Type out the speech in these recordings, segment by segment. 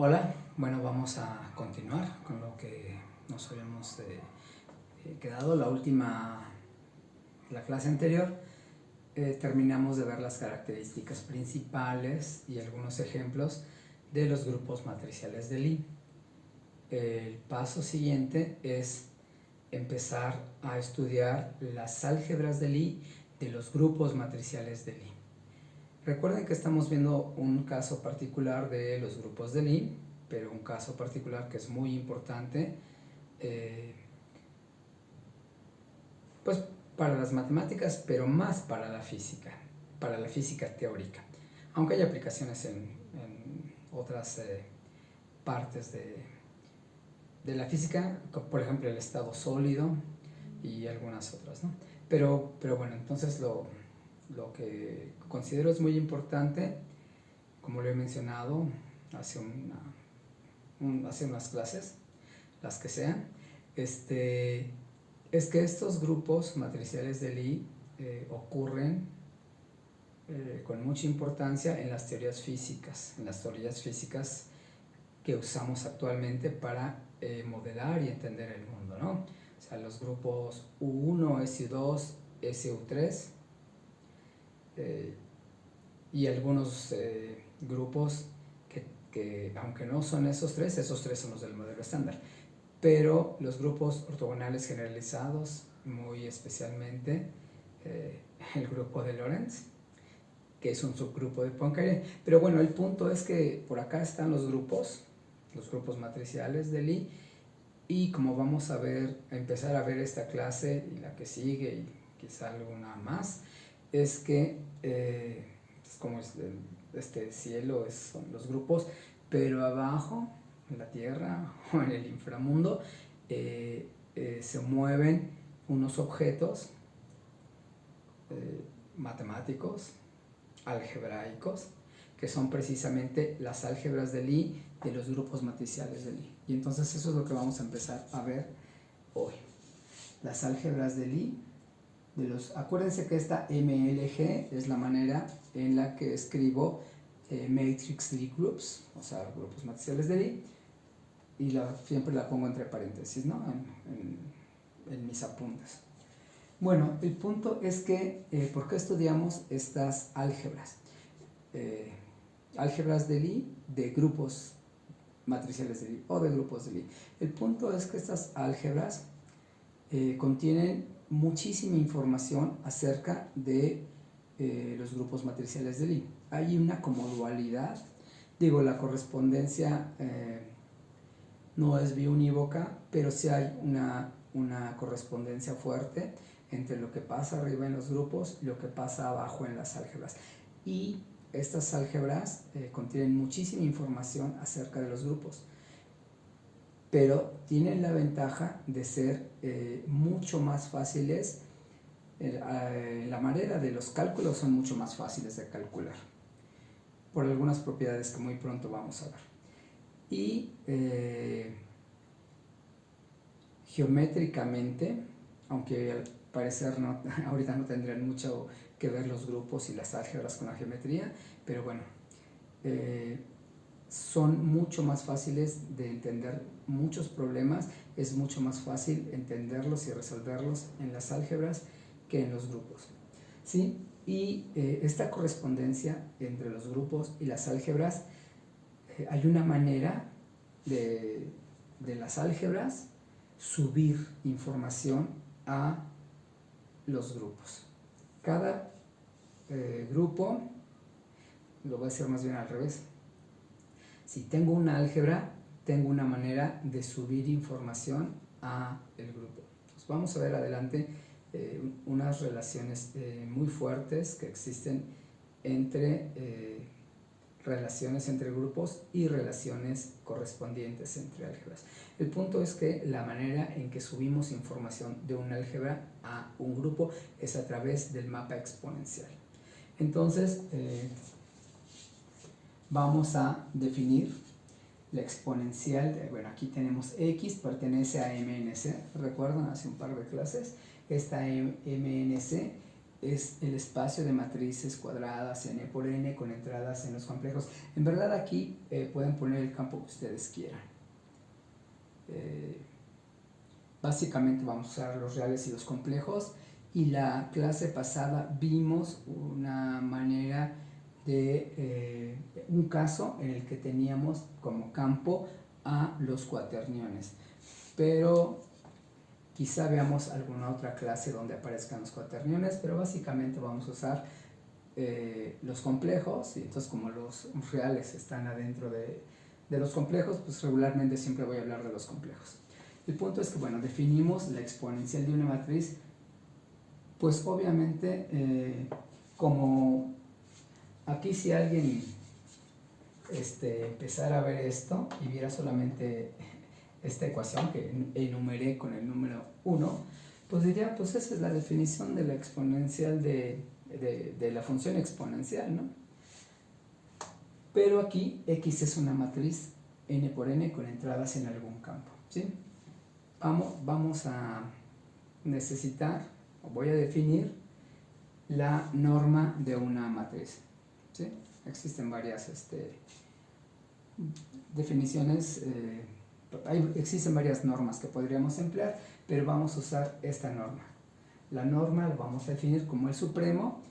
Hola, bueno, vamos a continuar con lo que nos habíamos quedado. La clase anterior, terminamos de ver las características principales y algunos ejemplos de los grupos matriciales de Lie. El paso siguiente es empezar a estudiar las álgebras de Lie de los grupos matriciales de Lie. Recuerden que estamos viendo un caso particular de los grupos de Lie, pero un caso particular que es muy importante pues para las matemáticas, pero más para la física teórica, aunque hay aplicaciones en otras partes de la física, por ejemplo el estado sólido y algunas otras, ¿no? Pero bueno, entonces lo que considero es muy importante, como lo he mencionado hace unas clases, las que sean, es que estos grupos matriciales de Lie ocurren con mucha importancia en las teorías físicas, que usamos actualmente para modelar y entender el mundo, ¿no? O sea, los grupos U1, SU2, SU3 y algunos grupos que aunque no son esos tres son los del modelo estándar, pero los grupos ortogonales generalizados, muy especialmente el grupo de Lorentz, que es un subgrupo de Poincaré. Pero bueno, el punto es que por acá están los grupos matriciales de Lie, y como vamos a empezar a ver esta clase y la que sigue y quizá alguna más, es que es como este cielo son los grupos, pero abajo en la tierra o en el inframundo se mueven unos objetos matemáticos, algebraicos, que son precisamente las álgebras de Lie de los grupos matriciales de Lie. Y entonces eso es lo que vamos a empezar a ver hoy. Las álgebras de Lie acuérdense que esta MLG es la manera en la que escribo matrix Lie groups, o sea, grupos matriciales de Lie, y siempre la pongo entre paréntesis, ¿no? en mis apuntes. Bueno, el punto es que, ¿por qué estudiamos estas álgebras? Álgebras de Lie de grupos matriciales de Lie o de grupos de Lie. El punto es que estas álgebras contienen muchísima información acerca de los grupos matriciales de Lie. Hay una como dualidad, la correspondencia no es biunívoca, pero sí hay una correspondencia fuerte entre lo que pasa arriba en los grupos y lo que pasa abajo en las álgebras. Y estas álgebras contienen muchísima información acerca de los grupos, pero tienen la ventaja de ser mucho más fáciles. La manera de los cálculos son mucho más fáciles de calcular por algunas propiedades que muy pronto vamos a ver. Y geométricamente, aunque al parecer ahorita no tendrían mucho que ver los grupos y las álgebras con la geometría, pero bueno, son mucho más fáciles de entender muchos problemas, es mucho más fácil entenderlos y resolverlos en las álgebras que en los grupos, ¿sí? Y esta correspondencia entre los grupos y las álgebras, hay una manera de las álgebras subir información a los grupos. Cada grupo, lo voy a hacer más bien al revés. Si tengo una álgebra, tengo una manera de subir información a el grupo. Entonces vamos a ver adelante unas relaciones muy fuertes que existen entre relaciones entre grupos y relaciones correspondientes entre álgebras. El punto es que la manera en que subimos información de una álgebra a un grupo es a través del mapa exponencial. Entonces, vamos a definir la exponencial. Bueno, aquí tenemos X, pertenece a MNC. ¿Recuerdan hace un par de clases? Esta MNC es el espacio de matrices cuadradas n por n con entradas en los complejos. En verdad aquí pueden poner el campo que ustedes quieran. Básicamente vamos a usar los reales y los complejos, y la clase pasada vimos una manera de un caso en el que teníamos como campo a los cuaterniones, pero quizá veamos alguna otra clase donde aparezcan los cuaterniones, pero básicamente vamos a usar los complejos, y entonces como los reales están adentro de los complejos, pues regularmente siempre voy a hablar de los complejos. El punto es que, bueno, definimos la exponencial de una matriz, pues obviamente, como aquí si alguien empezara a ver esto y viera solamente esta ecuación que enumeré con el número 1, pues diría, pues esa es la definición de la exponencial de la función exponencial, ¿no? Pero aquí X es una matriz n por n con entradas en algún campo, ¿sí? Vamos a necesitar, o voy a definir la norma de una matriz, ¿sí? Existen varias definiciones, existen varias normas que podríamos emplear, pero vamos a usar esta norma. La norma la vamos a definir como el supremo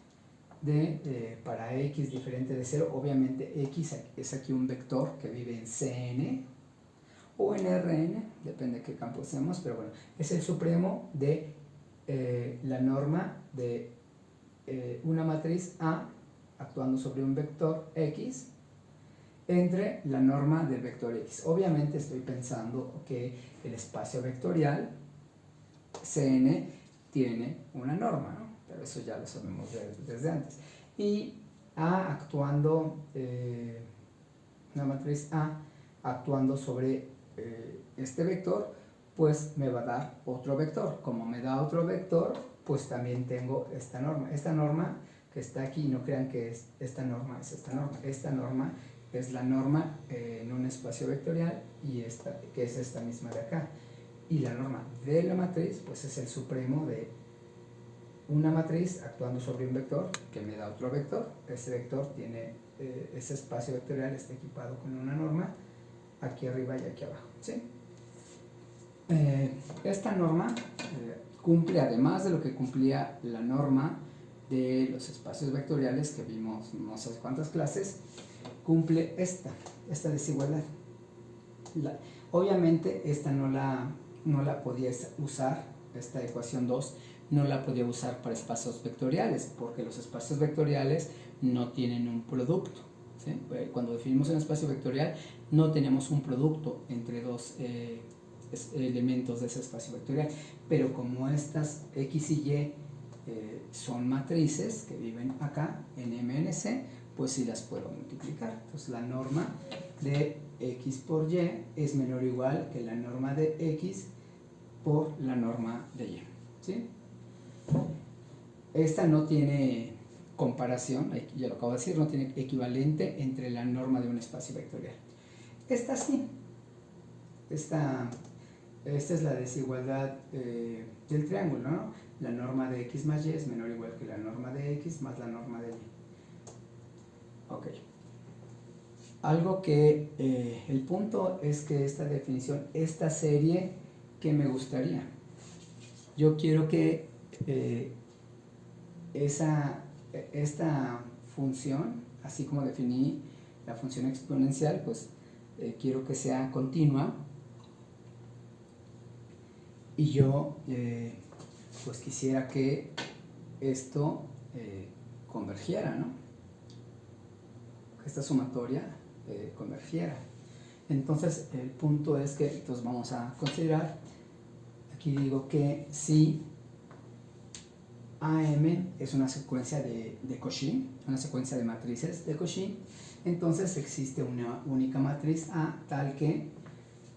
para x diferente de 0. Obviamente x es aquí un vector que vive en Cn o en Rn, depende de qué campo usemos, pero bueno, es el supremo de la norma de una matriz A actuando sobre un vector x entre la norma del vector x. Obviamente estoy pensando que el espacio vectorial Cn tiene una norma, ¿no? Pero eso ya lo sabemos desde antes. Y A actuando, una matriz A actuando sobre este vector, pues me va a dar otro vector. Como me da otro vector, pues también tengo esta norma. Esta norma que está aquí, no crean que esta norma es esta norma. Esta norma es la norma en un espacio vectorial, y esta, que es esta misma de acá. Y la norma de la matriz, pues es el supremo de una matriz actuando sobre un vector que me da otro vector. Ese vector tiene, ese espacio vectorial está equipado con una norma aquí arriba y aquí abajo, ¿sí? Esta norma cumple, además de lo que cumplía la norma de los espacios vectoriales que vimos no sé cuántas clases, cumple esta desigualdad. Obviamente esta no la podía usar, esta ecuación 2 no la podía usar para espacios vectoriales, porque los espacios vectoriales no tienen un producto, ¿sí? Cuando definimos un espacio vectorial no tenemos un producto entre dos elementos de ese espacio vectorial, pero como estas x y y son matrices que viven acá en MNC, pues sí las puedo multiplicar. Entonces la norma de x por y es menor o igual que la norma de x por la norma de y, ¿sí? Esta no tiene comparación, ya lo acabo de decir, no tiene equivalente entre la norma de un espacio vectorial. Esta sí. Esta es la desigualdad del triángulo, ¿no? La norma de x más y es menor o igual que la norma de x más la norma de y. Ok. Algo que el punto es que esta definición, esta serie, ¿qué me gustaría? Yo quiero que esta función, así como definí la función exponencial, pues quiero que sea continua, y yo pues quisiera que esto convergiera, ¿no? Que esta sumatoria convergiera. Entonces el punto es que entonces vamos a considerar, aquí digo que si AM es una secuencia de Cauchy, una secuencia de matrices de Cauchy, entonces existe una única matriz A tal que,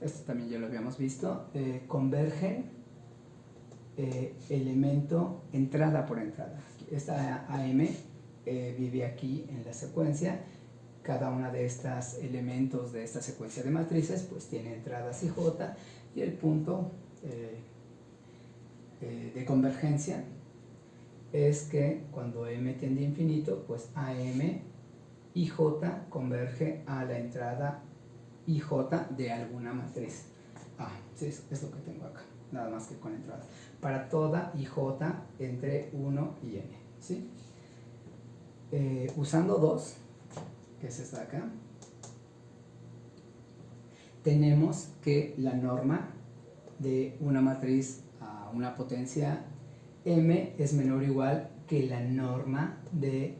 esto también ya lo habíamos visto, converge elemento entrada por entrada. Esta AM vive aquí en la secuencia. Cada una de estos elementos de esta secuencia de matrices pues tiene entradas IJ, y el punto de convergencia es que cuando M tiende a infinito, pues AM y J converge a la entrada IJ de alguna matriz. Sí, es lo que tengo acá, nada más que con entradas. Para toda IJ entre 1 y N, ¿sí? Usando 2, que es esta de acá, tenemos que la norma de una matriz a una potencia M es menor o igual que la norma de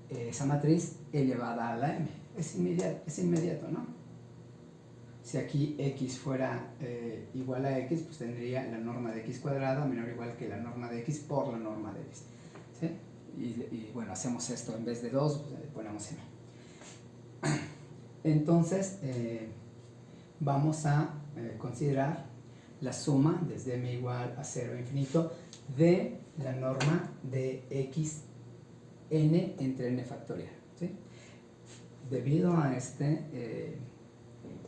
esa matriz elevada a la M. Es inmediato, ¿no? Si aquí X fuera igual a X, pues tendría la norma de X cuadrada menor o igual que la norma de X por la norma de X, ¿sí? Y bueno, hacemos esto, en vez de 2, pues, ponemos M. Entonces, vamos a considerar la suma desde M igual a 0 a infinito de la norma de X n entre n factorial, ¿sí? Debido a este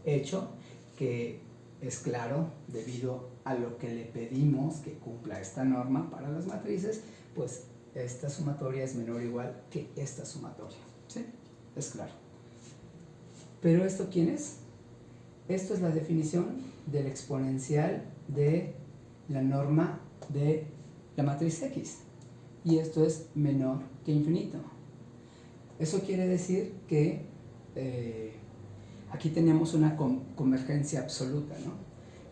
hecho, que es claro, debido a lo que le pedimos que cumpla esta norma para las matrices, pues esta sumatoria es menor o igual que esta sumatoria, ¿sí? Es claro. ¿Pero esto quién es? Esto es la definición del exponencial de la norma de la matriz X. Y esto es menor que infinito. Eso quiere decir que aquí tenemos una convergencia absoluta, ¿no?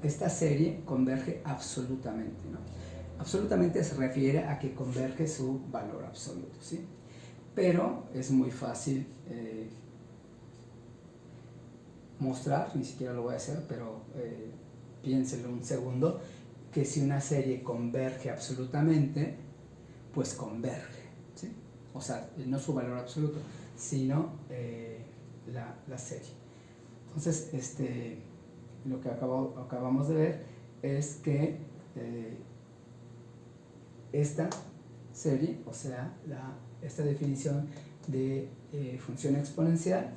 Esta serie converge absolutamente, ¿no? Absolutamente se refiere a que converge su valor absoluto, ¿sí? Pero es muy fácil mostrar, ni siquiera lo voy a hacer, pero piénselo un segundo, que si una serie converge absolutamente, pues converge, ¿sí? O sea, no su valor absoluto, sino la serie. Entonces, lo que acabamos de ver es que esta serie, o sea, esta definición de función exponencial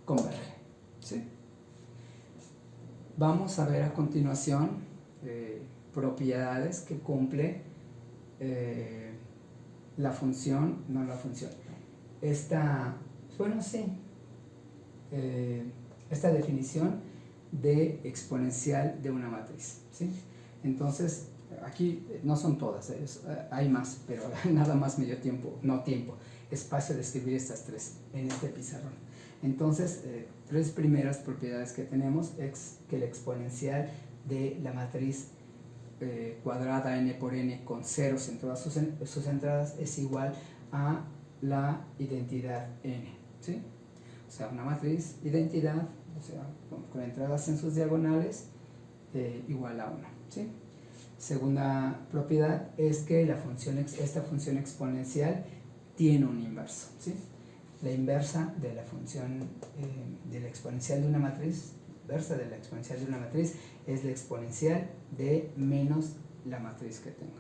converge, ¿sí? Vamos a ver a continuación propiedades que cumple la función, no la función, esta definición de exponencial de una matriz, ¿sí? Entonces, aquí no son todas, hay más, pero nada más me dio espacio de escribir estas tres en este pizarrón. Entonces, tres primeras propiedades que tenemos es que el exponencial de la matriz cuadrada n por n con ceros en todas sus entradas es igual a la identidad n, ¿sí? O sea, una matriz identidad, o sea, con entradas en sus diagonales igual a 1, ¿sí? Segunda propiedad es que esta función exponencial tiene un inverso, ¿sí? La inversa de la función de la exponencial de una matriz, es la exponencial de menos la matriz que tengo,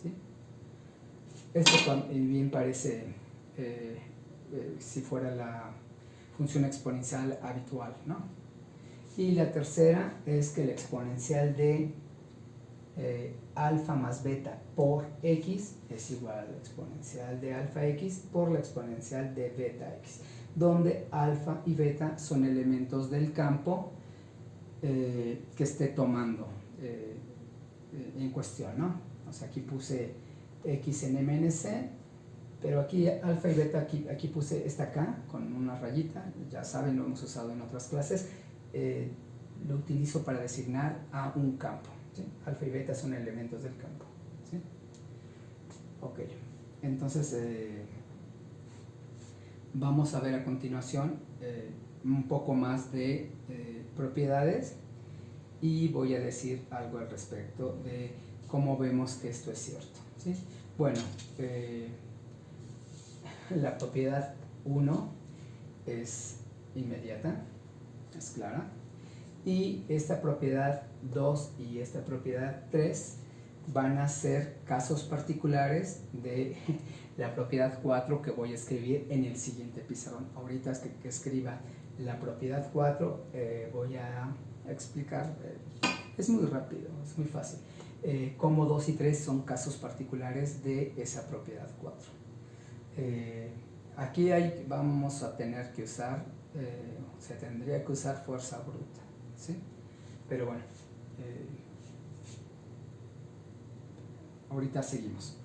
¿sí? Esto bien parece si fuera la función exponencial habitual, ¿no? Y la tercera es que la exponencial de alfa más beta por x es igual a la exponencial de alfa x por la exponencial de beta x, donde alfa y beta son elementos del campo que esté tomando en cuestión, ¿no? O sea, aquí puse x en MNC, pero aquí alfa y beta, aquí puse esta K con una rayita, ya saben, lo hemos usado en otras clases, lo utilizo para designar a un campo, ¿sí? Alfa y beta son elementos del campo, ¿sí? Ok, entonces vamos a ver a continuación un poco más de propiedades y voy a decir algo al respecto de cómo vemos que esto es cierto, ¿sí? Bueno, la propiedad 1 es inmediata, es clara, y esta propiedad 2 y esta propiedad 3 van a ser casos particulares de la propiedad 4 que voy a escribir en el siguiente pizarrón. Ahorita es que escriba la propiedad 4 voy a explicar, es muy rápido, es muy fácil. como 2 y 3 son casos particulares de esa propiedad 4. Aquí vamos a tener que usar, se tendría que usar fuerza bruta, ¿sí? Pero bueno, ahorita seguimos.